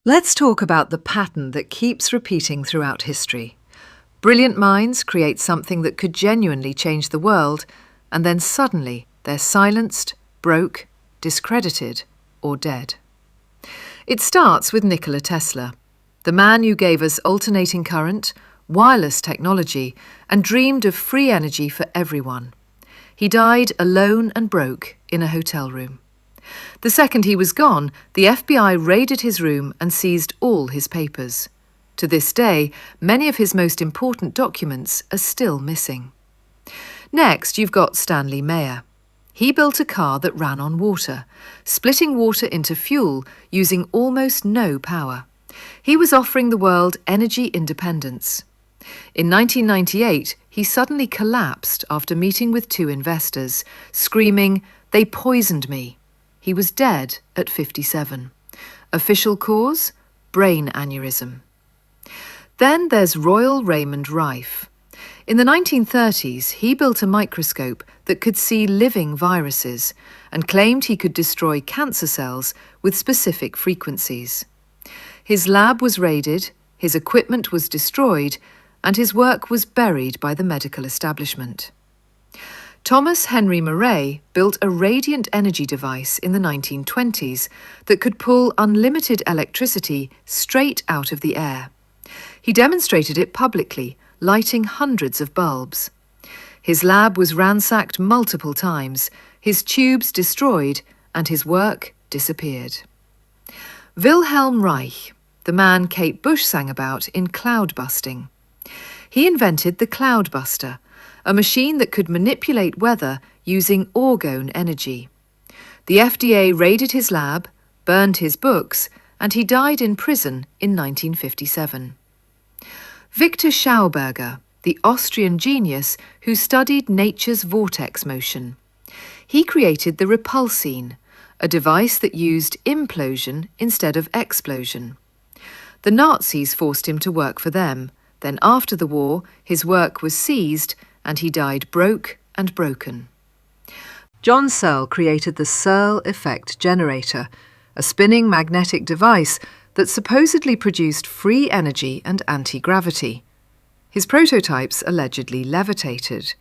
Let's talk about the pattern that keeps repeating throughout history. Brilliant minds create something that could genuinely change the world, and then suddenly they're silenced, broke, discredited, or dead. It starts with Nikola Tesla, the man who gave us alternating current, wireless technology, and dreamed of free energy for everyone. He died alone and broke in a hotel room. The second he was gone, the FBI raided his room and seized all his papers. To this day, many of his most important documents are still missing. Next, you've got Stanley Meyer. He built a car that ran on water, splitting water into fuel using almost no power. He was offering the world energy independence. In 1998, he suddenly collapsed after meeting with two investors, screaming, "They poisoned me." He was dead at 57. Official cause? Brain aneurysm. Then there's Royal Raymond Rife. In the 1930s, he built a microscope that could see living viruses and claimed he could destroy cancer cells with specific frequencies. His lab was raided, his equipment was destroyed, and his work was buried by the medical establishment. Thomas Henry Murray built a radiant energy device in the 1920s that could pull unlimited electricity straight out of the air. He demonstrated it publicly, lighting hundreds of bulbs. His lab was ransacked multiple times, his tubes destroyed, and his work disappeared. Wilhelm Reich, the man Kate Bush sang about in Cloud Busting. He invented the Cloud Buster, a machine that could manipulate weather using orgone energy. The FDA raided his lab, burned his books, and he died in prison in 1957. Victor Schauberger, the Austrian genius who studied nature's vortex motion. He created the repulsine, a device that used implosion instead of explosion. The Nazis forced him to work for them. Then after the war, his work was seized and he died broke and broken. John Searle created the Searle effect generator, a spinning magnetic device that supposedly produced free energy and anti-gravity. His prototypes allegedly levitated.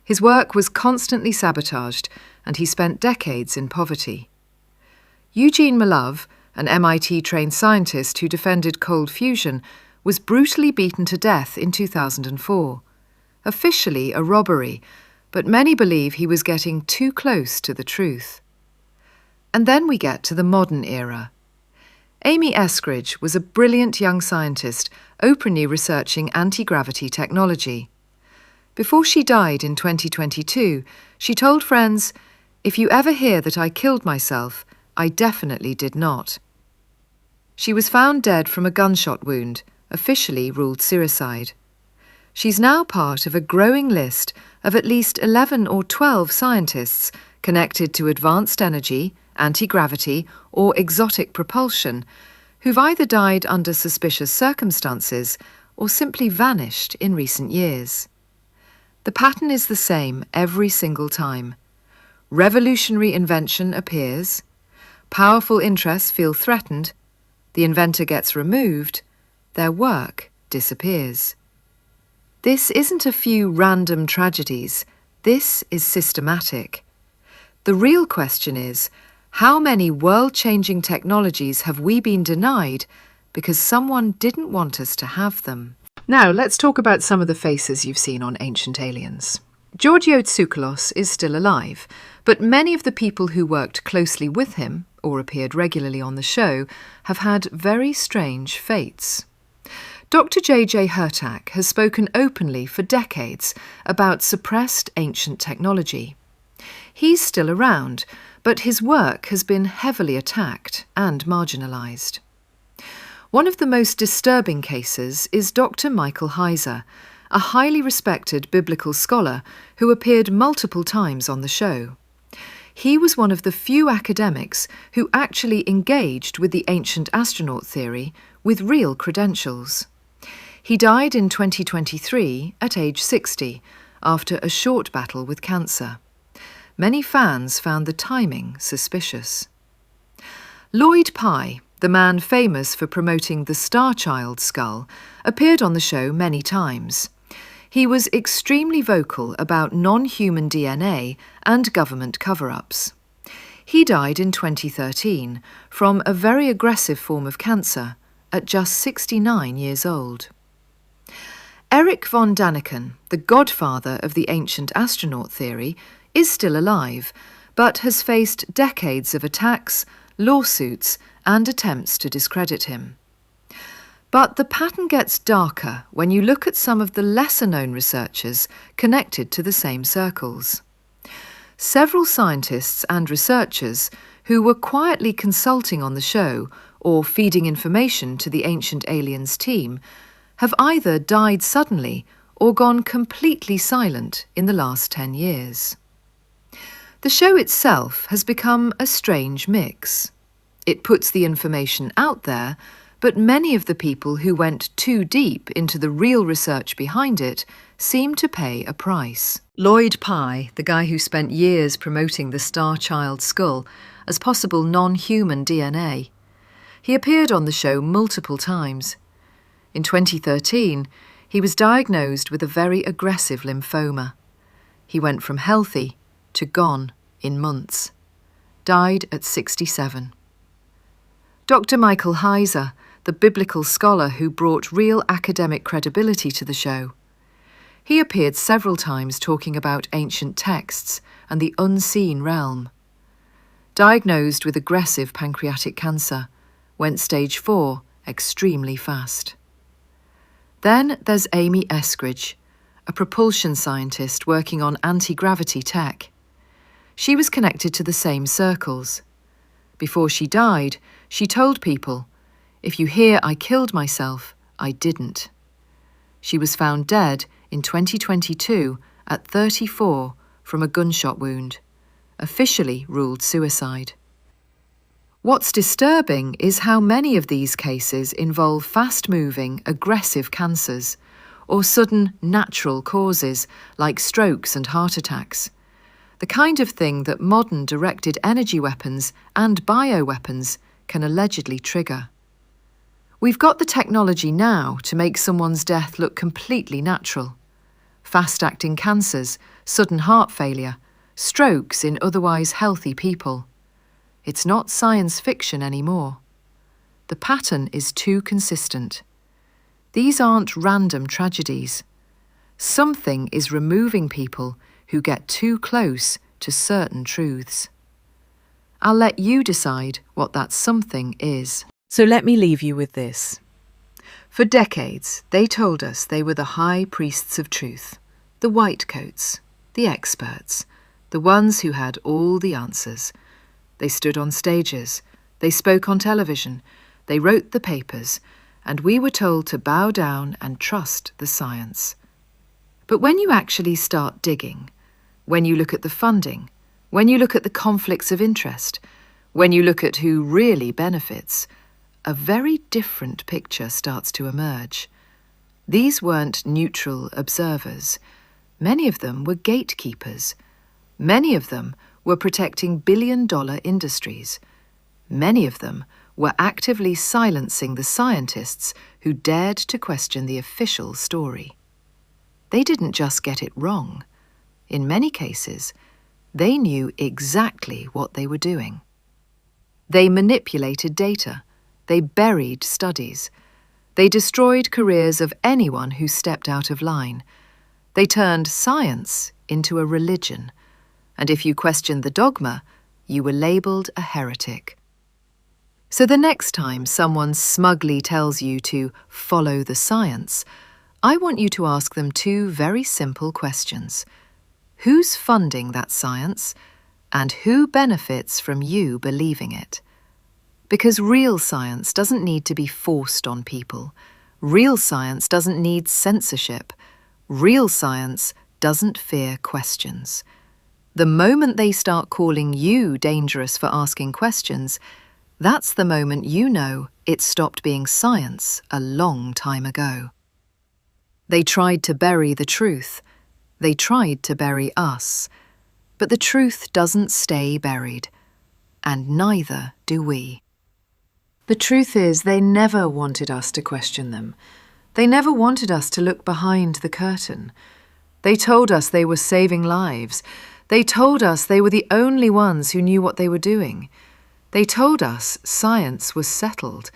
His work was constantly sabotaged and he spent decades in poverty. Eugene Malov, an MIT-trained scientist who defended cold fusion, was brutally beaten to death in 2004. Officially a robbery, but many believe he was getting too close to the truth. And then we get to the modern era. Amy Eskridge was a brilliant young scientist openly researching anti-gravity technology. Before she died in 2022, she told friends, "If you ever hear that I killed myself, I definitely did not." She was found dead from a gunshot wound, officially ruled suicide. She's now part of a growing list of at least 11 or 12 scientists connected to advanced energy, anti-gravity, or exotic propulsion, who've either died under suspicious circumstances or simply vanished in recent years. The pattern is the same every single time. Revolutionary invention appears, powerful interests feel threatened, the inventor gets removed, their work disappears. This isn't a few random tragedies. This is systematic. The real question is, how many world-changing technologies have we been denied because someone didn't want us to have them? Now, let's talk about some of the faces you've seen on Ancient Aliens. Georgios Tsoukalos is still alive, but many of the people who worked closely with him, or appeared regularly on the show, have had very strange fates. Dr. J.J. Hurtak has spoken openly for decades about suppressed ancient technology. He's still around, but his work has been heavily attacked and marginalised. One of the most disturbing cases is Dr. Michael Heiser, a highly respected biblical scholar who appeared multiple times on the show. He was one of the few academics who actually engaged with the ancient astronaut theory with real credentials. He died in 2023 at age 60 after a short battle with cancer. Many fans found the timing suspicious. Lloyd Pye, the man famous for promoting the Star Child skull, appeared on the show many times. He was extremely vocal about non-human DNA and government cover-ups. He died in 2013 from a very aggressive form of cancer at just 69 years old. Erich von Däniken, the godfather of the ancient astronaut theory, is still alive, but has faced decades of attacks, lawsuits, and attempts to discredit him. But the pattern gets darker when you look at some of the lesser-known researchers connected to the same circles. Several scientists and researchers who were quietly consulting on the show or feeding information to the Ancient Aliens team have either died suddenly or gone completely silent in the last 10 years. The show itself has become a strange mix. It puts the information out there, but many of the people who went too deep into the real research behind it seem to pay a price. Lloyd Pye, the guy who spent years promoting the Star Child skull as possible non-human DNA, he appeared on the show multiple times. In 2013, he was diagnosed with a very aggressive lymphoma. He went from healthy to gone in months. Died at 67. Dr. Michael Heiser, the biblical scholar who brought real academic credibility to the show. He appeared several times talking about ancient texts and the unseen realm. Diagnosed with aggressive pancreatic cancer, went stage 4 extremely fast. Then there's Amy Eskridge, a propulsion scientist working on anti-gravity tech. She was connected to the same circles. Before she died, she told people, "If you hear I killed myself, I didn't." She was found dead in 2022 at 34 from a gunshot wound, officially ruled suicide. What's disturbing is how many of these cases involve fast-moving, aggressive cancers or sudden natural causes like strokes and heart attacks, the kind of thing that modern directed energy weapons and bioweapons can allegedly trigger. We've got the technology now to make someone's death look completely natural. Fast-acting cancers, sudden heart failure, strokes in otherwise healthy people. It's not science fiction anymore. The pattern is too consistent. These aren't random tragedies. Something is removing people who get too close to certain truths. I'll let you decide what that something is. So let me leave you with this. For decades, they told us they were the high priests of truth, the whitecoats, the experts, the ones who had all the answers. They stood on stages, they spoke on television, they wrote the papers, and we were told to bow down and trust the science. But when you actually start digging, when you look at the funding, when you look at the conflicts of interest, when you look at who really benefits, a very different picture starts to emerge. These weren't neutral observers. Many of them were gatekeepers. Many of them were protecting billion-dollar industries. Many of them were actively silencing the scientists who dared to question the official story. They didn't just get it wrong. In many cases, they knew exactly what they were doing. They manipulated data. They buried studies. They destroyed careers of anyone who stepped out of line. They turned science into a religion. And if you questioned the dogma, you were labelled a heretic. So the next time someone smugly tells you to follow the science, I want you to ask them two very simple questions. Who's funding that science? And who benefits from you believing it? Because real science doesn't need to be forced on people. Real science doesn't need censorship. Real science doesn't fear questions. The moment they start calling you dangerous for asking questions, that's the moment you know it stopped being science a long time ago. They tried to bury the truth. They tried to bury us. But the truth doesn't stay buried, and neither do we. The truth is, they never wanted us to question them. They never wanted us to look behind the curtain. They told us they were saving lives. They told us they were the only ones who knew what they were doing. They told us science was settled,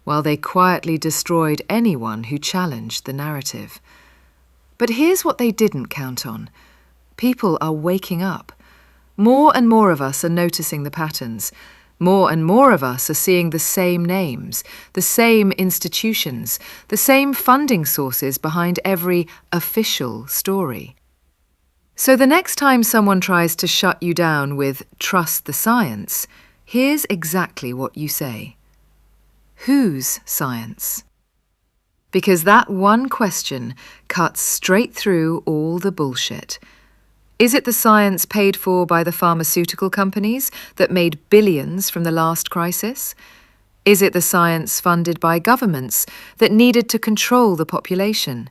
while they quietly destroyed anyone who challenged the narrative. But here's what they didn't count on. People are waking up. More and more of us are noticing the patterns. More and more of us are seeing the same names, the same institutions, the same funding sources behind every official story. So the next time someone tries to shut you down with "trust the science," here's exactly what you say. Whose science? Because that one question cuts straight through all the bullshit. Is it the science paid for by the pharmaceutical companies that made billions from the last crisis? Is it the science funded by governments that needed to control the population?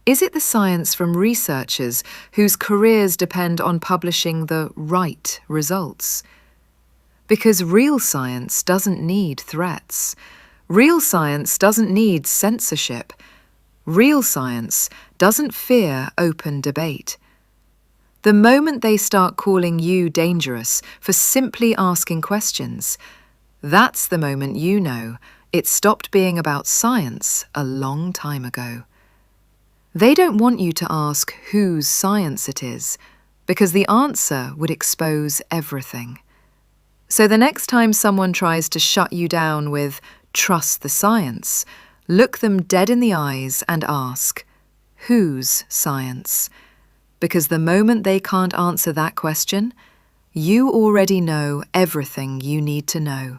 Is it the science from researchers whose careers depend on publishing the right results? Because real science doesn't need threats. Real science doesn't need censorship. Real science doesn't fear open debate. The moment they start calling you dangerous for simply asking questions, that's the moment you know it stopped being about science a long time ago. They don't want you to ask whose science it is, because the answer would expose everything. So the next time someone tries to shut you down with "trust the science," look them dead in the eyes and ask, whose science? Because the moment they can't answer that question, you already know everything you need to know.